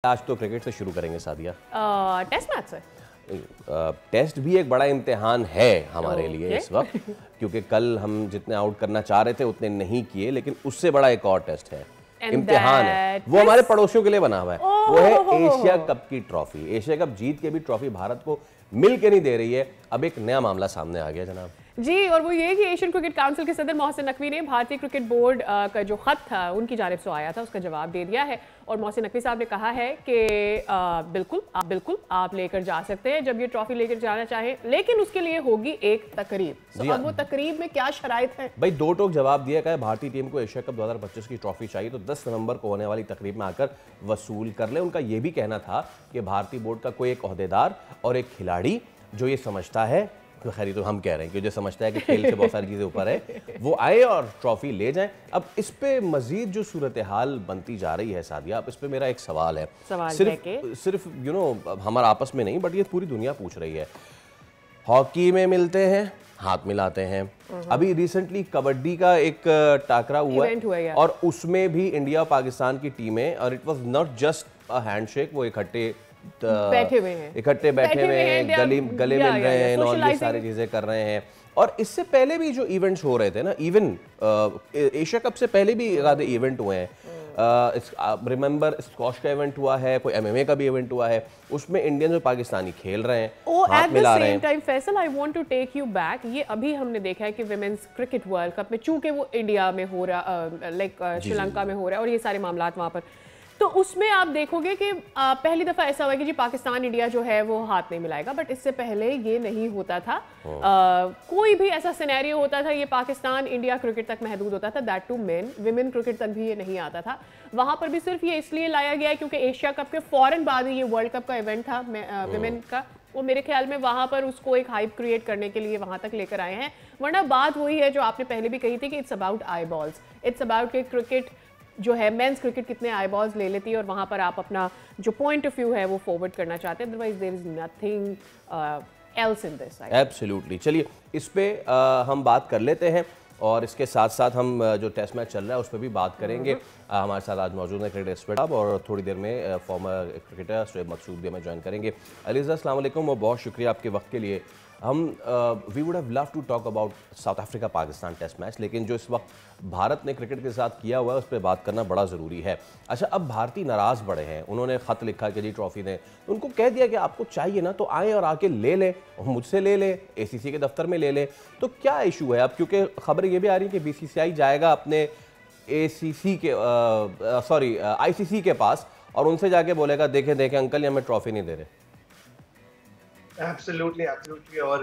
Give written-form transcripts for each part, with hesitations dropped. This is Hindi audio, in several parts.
आज तो क्रिकेट से शुरू करेंगे सादिया। टेस्ट मैच से टेस्ट भी एक बड़ा इम्तिहान है हमारे लिए इस वक्त, क्योंकि कल हम जितने आउट करना चाह रहे थे उतने नहीं किए, लेकिन उससे बड़ा एक और टेस्ट है, इम्तिहान है। वो हमारे पड़ोसियों के लिए बना हुआ है। वो है एशिया कप की ट्रॉफी। एशिया कप जीत के भी ट्रॉफी भारत को मिल के नहीं दे रही है। अब एक नया मामला सामने आ गया जनाब जी, और वो ये कि एशियन क्रिकेट काउंसिल के सदर मोहसिन नकवी ने भारतीय क्रिकेट बोर्ड का जो खत था उनकी जानिब से आया था उसका जवाब दे दिया है। और मोहसिन नकवी साहब ने कहा है कि बिल्कुल आप लेकर जा सकते हैं जब ये ट्रॉफी लेकर जाना चाहें, लेकिन उसके लिए होगी एक तकरीब। तो अब वो तकरीब में क्या शराइत है भाई? दो टोक जवाब दिया गया है। भारतीय टीम को एशिया कप 2025 की ट्रॉफी चाहिए तो 10 नवंबर को होने वाली तकरीब में आकर वसूल कर ले। उनका यह भी कहना था कि भारतीय बोर्ड का कोई एक ओहदेदार और एक खिलाड़ी जो ये समझता है, खैर तो हम कह रहे हैं कि जो समझता है कि खेल से बहुत सारी चीज़ें ऊपर है, वो आए और ट्रॉफी ले जाएं। अब इस पे मजीद जो सूरत हाल बनती जा रही है सादिया, अब इस पे मेरा एक सवाल है। सिर्फ हमारा आपस में नहीं, बट ये पूरी दुनिया पूछ रही है। हॉकी में मिलते हैं, हाथ मिलाते हैं। अभी रिसेंटली कबड्डी का एक टाकरा हुआ है और उसमें भी इंडिया और पाकिस्तान की टीमें, और it was not just a handshake, वो इकट्ठे बैठे हुए हैं, गले मिल रहे हैं, और ये सारी चीजें कर रहे हैं। और इससे पहले भी जो इवेंट्स हो रहे थे ना, इवन एशिया कप से पहले भी आधे इवेंट हुए हैं। रिमेंबर स्क्वॉश का इवेंट हुआ है, कोई एमएमए का भी इवेंट हुआ है, उसमें इंडियन और पाकिस्तानी खेल रहे हैं, हाथ मिला रहे हैं। Time Faisal, I want to take you back. ये अभी हमने देखा है कि विमेंस क्रिकेट वर्ल्ड कप में, चूंकि वो इंडिया में हो रहा, लाइक श्रीलंका में हो रहा है और ये सारे मामला वहाँ पर, तो उसमें आप देखोगे कि पहली दफ़ा ऐसा हुआ कि जी पाकिस्तान इंडिया जो है वो हाथ नहीं मिलाएगा, बट इससे पहले ये नहीं होता था। कोई भी ऐसा सिनेरियो होता था, ये पाकिस्तान इंडिया क्रिकेट तक महदूद होता था, that too men. Women cricket तक भी ये नहीं आता था। वहाँ पर भी सिर्फ ये इसलिए लाया गया है क्योंकि एशिया कप के फ़ौरन बाद ही ये वर्ल्ड कप का इवेंट था विमेन का। वो मेरे ख्याल में वहाँ पर उसको एक हाइप क्रिएट करने के लिए वहाँ तक लेकर आए हैं, वरना बात वही है जो आपने पहले भी कही थी कि it's about I balls. It's about कि क्रिकेट जो है, मेंस क्रिकेट कितने आई बॉल्स ले लेती है और वहाँ पर आप अपना जो पॉइंट ऑफ व्यू है वो फॉरवर्ड करना चाहते हैं। Otherwise there is nothing else in this. Absolutely. चलिए इस पे हम बात कर लेते हैं, और इसके साथ साथ हम जो टेस्ट मैच चल रहा है उस पर भी बात करेंगे। हमारे साथ आज मौजूद है क्रिकेट एक्सपर्ट साहब, और थोड़ी देर में फॉर्मर क्रिकेटर शोएब मकसूद भी हमें ज्वाइन करेंगे। अलीज़ा, अस्सलाम वालेकुम, और बहुत शुक्रिया आपके वक्त के लिए। हम we would have love to talk about South Africa Pakistan test match, लेकिन जो इस वक्त भारत ने क्रिकेट के साथ किया हुआ है उस पर बात करना बड़ा ज़रूरी है। अच्छा, अब भारतीय नाराज़ बड़े हैं, उन्होंने ख़त लिखा कि जी ट्रॉफी दें, उनको कह दिया कि आपको चाहिए ना तो आए और आके ले लें, मुझसे ले लें, एसीसी के दफ्तर में ले लें। तो क्या इशू है अब? क्योंकि खबरें ये भी आ रही है कि बीसीसीआई जाएगा अपने आईसीसी के पास और उनसे जाके बोलेगा देखें अंकल, ये हमें ट्रॉफी नहीं दे रहे। एब्सोल्युटली। और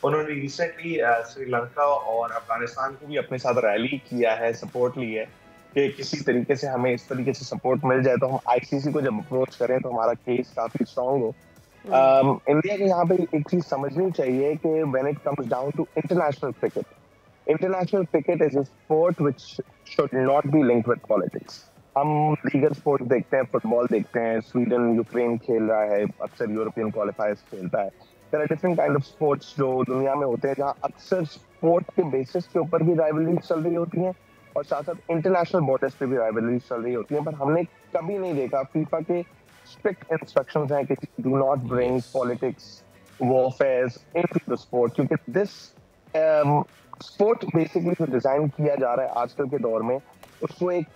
उन्होंने रिसेंटली श्रीलंका और अफगानिस्तान को भी अपने साथ रैली किया है, सपोर्ट ली है कि किसी तरीके से हमें इस तरीके से सपोर्ट मिल जाए तो हम आईसीसी को जब अप्रोच करें तो हमारा केस काफी स्ट्रांग हो। इंडिया के यहाँ पे एक चीज समझनी चाहिए कि when it comes down to international cricket is a sport which should not be linked with politics. हम लीगल स्पोर्ट देखते हैं, फुटबॉल देखते हैं, स्वीडन यूक्रेन खेल रहा है, अक्सर यूरोपियन क्वालिफायर्स खेलता है। There are different kind of sports जो दुनिया में होते हैं जहां अक्सर स्पोर्ट के बेसिस के ऊपर भी राइवलरीज चल रही होती हैं और साथ साथ इंटरनेशनल बॉर्डर्स पे भी राइवलरीज चल रही होती हैं। पर हमने कभी नहीं देखा, फीफा के स्ट्रिक्ट इंस्ट्रक्शंस हैं कि do not bring politics, warfares into the sport, क्योंकि दिस स्पोर्ट बेसिकली जो डिजाइन किया जा रहा है आजकल के दौर में, उसको एक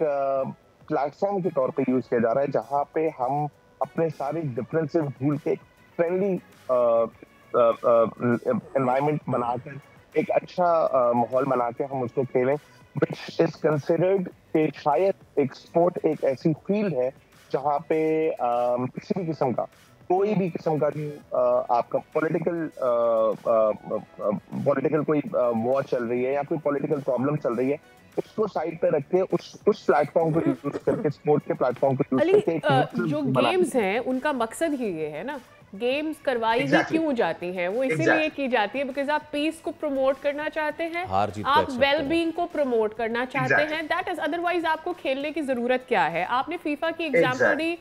प्लेटफॉर्म के तौर पे यूज किया जा रहा है जहां पे हम अपने सारे डिफरेंसेस भूल के एक फ्रेंडली एनवायरनमेंट बनाकर एक अच्छा माहौल बना के हम उसको खेलें, व्हिच इज कंसिडर्ड कि शायद एक स्पोर्ट एक ऐसी फील्ड है जहां पे किसी भी किस्म का कोई भी किस्म का आपका पॉलिटिकल कोई वॉर चल रही है या कोई पॉलिटिकल प्रॉब्लम चल रही है, उसको साइड पे रख के उस प्लेटफॉर्म को यूज करके, स्पोर्ट के प्लेटफॉर्म को यूज करके जो गेम्स हैं उनका मकसद ही ये है ना, गेम्स करवाई ही क्यों जाती हैं? वो इसीलिए की जाती है बिकॉज आप पीस को प्रमोट करना चाहते हैं, आप वेलबींग को प्रमोट करना चाहते हैं, दैट इज। अदरवाइज आपको खेलने की जरूरत क्या है? आपने फीफा की एग्जांपल दी,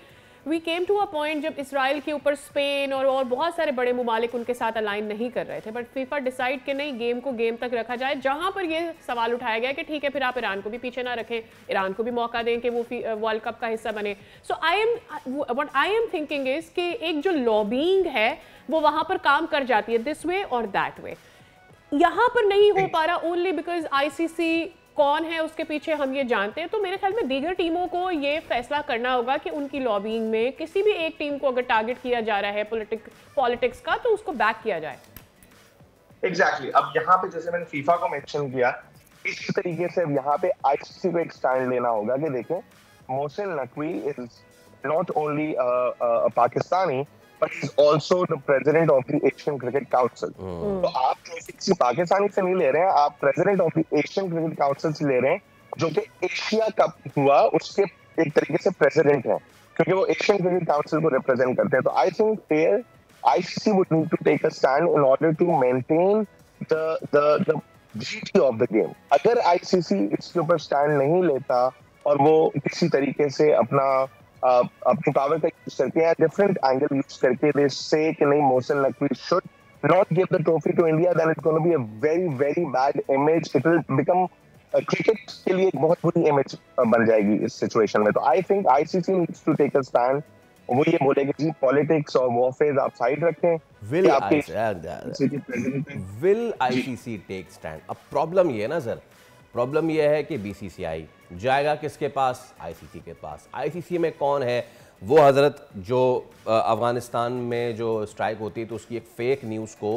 we came to a point जब इसराइल के ऊपर स्पेन और बहुत सारे बड़े मुमालिक उनके साथ अलाइन नहीं कर रहे थे, बट फीफा डिसाइड कि नहीं, गेम को गेम तक रखा जाए, जहां पर ये सवाल उठाया गया कि ठीक है फिर आप ईरान को भी पीछे ना रखें, ईरान को भी मौका दें कि वो वर्ल्ड कप का हिस्सा बने। So what I am thinking is कि एक जो लॉबिंग है वो वहां पर काम कर जाती है दिस वे और दैट वे, यहाँ पर नहीं हो पा रहा ओनली बिकॉज आईसीसी कौन है उसके पीछे हम ये जानते हैं। तो मेरे ख्याल में दीगर टीमों को ये फैसला करना होगा कि उनकी लॉबिंग में किसी भी एक टीम को अगर टारगेट किया जा रहा है पॉलिटिक्स का, तो उसको बैक किया जाए। एग्जैक्टली अब यहाँ पे जैसे मैंने फीफा को मेंशन किया, इसी तरीके से यहाँ पे आईसीसी को एक स्टैंड लेना होगा कि देखें Mohsin Naqvi is not only Pakistani but he's also the president of the Asian Cricket Council. तो आप किसी पाकिस्तानी से नहीं ले रहे हैं, आप president of the Asian Cricket Council से ले रहे हैं, जो कि एशिया कप हुआ उसके एक तरीके से president हैं, क्योंकि वो Asian Cricket Council को represent करते हैं। तो I think there ICC would need to take a stand in order to maintain the beauty of the game. अगर ICC इसके ऊपर stand नहीं लेता और वो किसी तरीके से अपनी पावर का यूज करके या डिफरेंट एंगल यूज करके दे से कि नहीं Mohsin Naqvi should not give the trophy to India, then it's gonna be a very very bad image, it will become cricket के लिए एक बहुत बुरी इमेज बन जाएगी इस सिचुएशन में। तो I think ICC needs to take a stand, वो ये बोलेगी जी पॉलिटिक्स और वॉरफेयर आप साइड रखें। Will ICC take stand? अब प्रॉब्लम ये है ना सर, प्रॉब्लम ये है कि बीसीसीआई जाएगा किसके पास? आईसीसी के पास। आईसीसी में कौन है? वो हजरत जो अफगानिस्तान में जो स्ट्राइक होती है तो उसकी एक फेक न्यूज़ को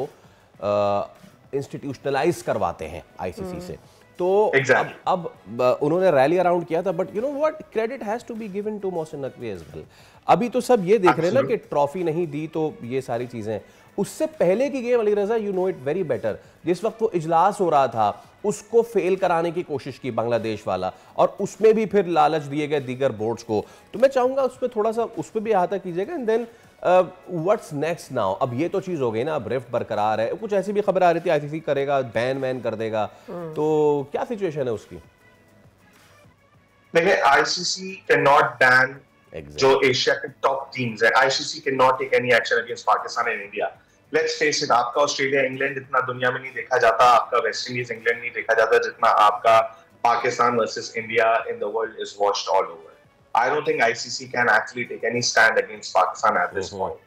इंस्टीट्यूशनलाइज करवाते हैं आईसीसी से। तो अब उन्होंने रैली अराउंड किया था, but you know what, credit has to be given to Mohsin Naqvi as well. अभी तो सब ये देख रहे हैं ना कि ट्रॉफी नहीं दी तो ये सारी चीजें। उससे पहले की game Ali Raza, you know it very better, जिस वक्त वो इजलास हो रहा था उसको फेल कराने की कोशिश की बांग्लादेश वाला, और उसमें भी फिर लालच दिए गए दीगर बोर्ड्स को। तो मैं चाहूंगा उस पर थोड़ा सा उस पर भी अहाता कीजिएगा। And then what's next now? अब ये तो चीज हो गई ना, अब रिफ्ट बरकरार है, कुछ ऐसी भी खबर आ रही थी आईसीसी करेगा, बैन कर देगा, तो क्या सिचुएशन है उसकी? देखिए आईसीसी कैन नॉट बैन जो एशिया के टॉप टीम्स है, ICC can not take any action against Pakistan and India. Let's face it, आपका ऑस्ट्रेलिया इंग्लैंड इतना दुनिया में नहीं देखा जाता, आपका वेस्ट इंडीज इंग्लैंड नहीं देखा जाता जितना आपका Pakistan versus India in the world is watched all over. I don't think ICC can actually take any stand against Pakistan at this point.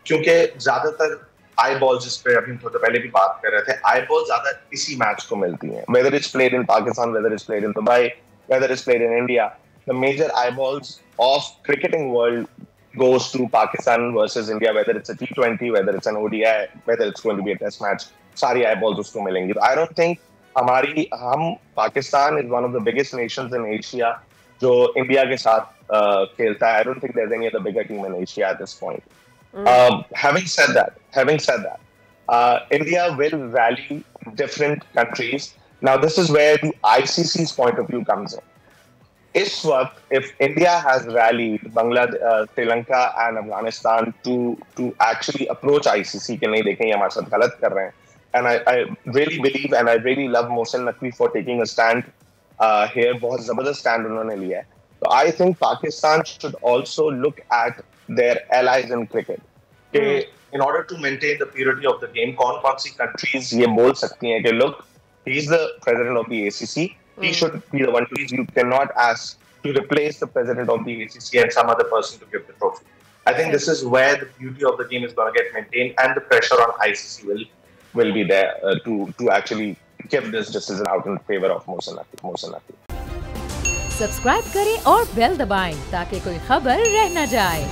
क्योंकि ज्यादातर आई बॉल, जिस पे अभी थोड़ा पहले भी बात कर रहे थे, आई बॉल ज्यादा इसी मैच को मिलती हैं, whether it's played in Pakistan, whether it's played in Dubai, whether it's played in India. The major eyeballs of cricketing world goes to Pakistan versus India, whether it's a T20, whether it's an ODI, whether it's going to be a test match, सारी eyeballs उसको मिलेंगी। I don't think Pakistan is one of the biggest nations in Asia जो इंडिया के साथ खेलता है। I don't think there's any other bigger team in Asia at this point. Having said that, India will rally different countries. Now this is where the ICC's point of view comes in. इस वक्त, if India has rallied Bangladesh, Sri Lanka and Afghanistan to actually approach ICC कि नहीं देखें ये हमारे साथ गलत कर रहे हैं, and I really believe and I really love Mohsin Naqvi for taking a stand here, बहुत जबरदस्त स्टैंड उन्होंने लिया है। तो I think Pakistan should also look at their allies in cricket कि in order to maintain the purity of the game कौन सी कंट्रीज ये बोल सकती हैं कि look, he is the president of the ACC, he should be the one to you cannot ask to replace the president of the ACC and some other person to give the trophy. I think this is where the beauty of the game is going to get maintained, and the pressure on ICC will be there to actually give this decision out in favor of Mohsin Naqvi. Subscribe करें और बेल दबाएं ताकि कोई खबर रह न जाए।